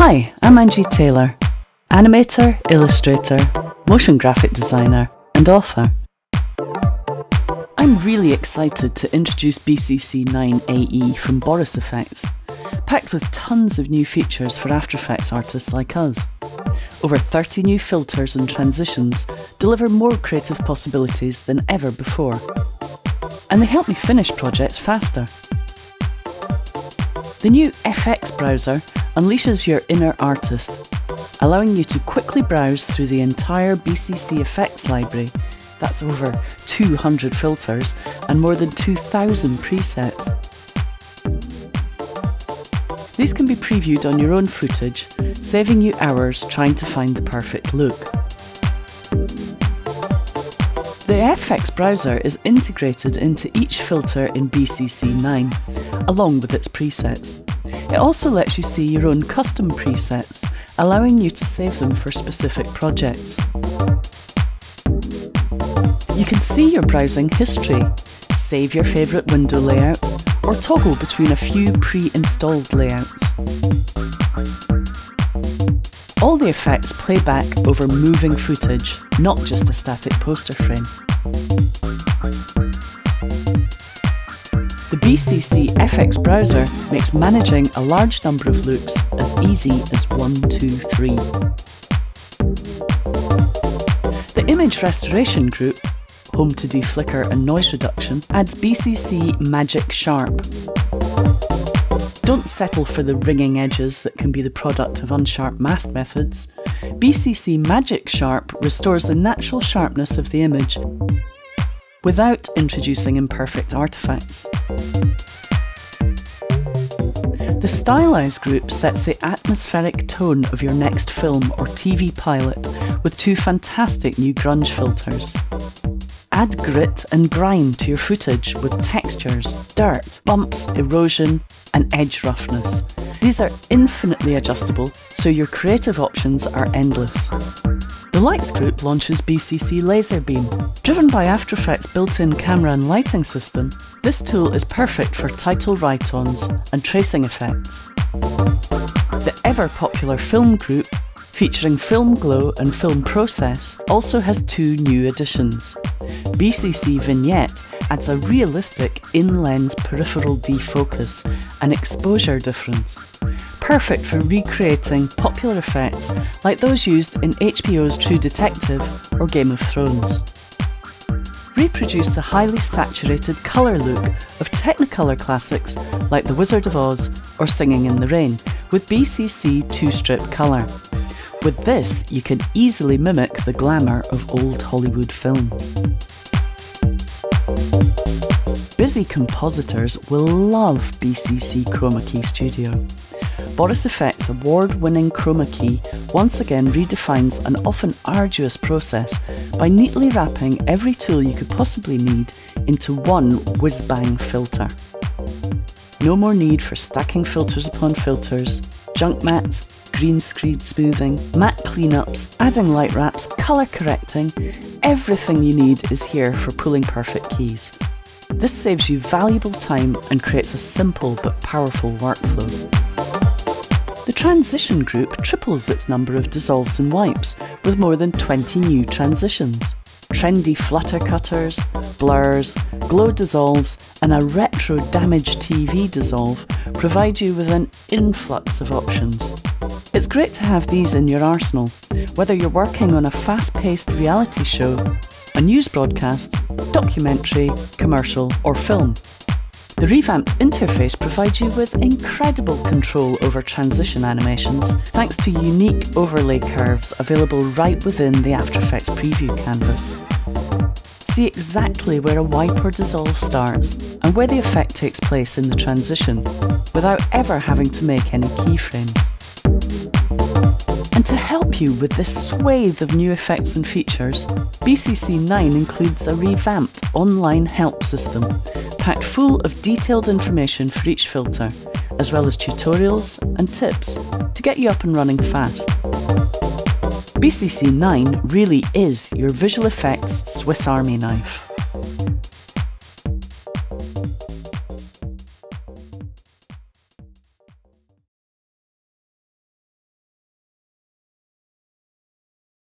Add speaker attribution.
Speaker 1: Hi, I'm Angie Taylor, animator, illustrator, motion graphic designer and author. I'm really excited to introduce BCC 9 AE from Boris Effects, packed with tons of new features for After Effects artists like us. Over 30 new filters and transitions deliver more creative possibilities than ever before. And they help me finish projects faster. The new FX browser unleashes your inner artist, allowing you to quickly browse through the entire BCC effects library. That's over 200 filters and more than 2,000 presets. These can be previewed on your own footage, saving you hours trying to find the perfect look. The FX browser is integrated into each filter in BCC 9, along with its presets. It also lets you see your own custom presets, allowing you to save them for specific projects. You can see your browsing history, save your favourite window layout, or toggle between a few pre-installed layouts. All the effects play back over moving footage, not just a static poster frame. The BCC FX browser makes managing a large number of looks as easy as 1, 2, 3. The Image Restoration Group, home to deflicker and noise reduction, adds BCC Magic Sharp. Don't settle for the ringing edges that can be the product of unsharp mask methods. BCC Magic Sharp restores the natural sharpness of the image without introducing imperfect artifacts. The Stylize group sets the atmospheric tone of your next film or TV pilot with 2 fantastic new grunge filters. Add grit and grime to your footage with textures, dirt, bumps, erosion and edge roughness. These are infinitely adjustable, so your creative options are endless. The Lights group launches BCC Laserbeam. Driven by After Effects' built-in camera and lighting system, this tool is perfect for title write-ons and tracing effects. The ever-popular Film group, featuring Film Glow and Film Process, also has 2 new additions. BCC Vignette adds a realistic in-lens peripheral defocus and exposure difference, perfect for recreating popular effects like those used in HBO's True Detective or Game of Thrones. Reproduce the highly saturated colour look of Technicolor classics like The Wizard of Oz or Singing in the Rain with BCC 2-strip colour. With this, you can easily mimic the glamour of old Hollywood films. Busy compositors will love BCC Chroma Key Studio. Boris Effects' award-winning Chroma Key once again redefines an often arduous process by neatly wrapping every tool you could possibly need into one whiz-bang filter. No more need for stacking filters upon filters, junk mats, green screen smoothing, matte cleanups, adding light wraps, colour correcting. Everything you need is here for pulling perfect keys. This saves you valuable time and creates a simple but powerful workflow. The Transition group triples its number of dissolves and wipes with more than 20 new transitions. Trendy flutter cutters, blurs, glow dissolves and a retro damaged TV dissolve provide you with an influx of options. It's great to have these in your arsenal, whether you're working on a fast-paced reality show, a news broadcast, documentary, commercial or film. The revamped interface provides you with incredible control over transition animations thanks to unique overlay curves available right within the After Effects preview canvas. See exactly where a wipe or dissolve starts and where the effect takes place in the transition without ever having to make any keyframes. And to help you with this swathe of new effects and features, BCC 9 includes a revamped online help system, packed full of detailed information for each filter, as well as tutorials and tips to get you up and running fast. BCC 9 really is your visual effects Swiss Army knife.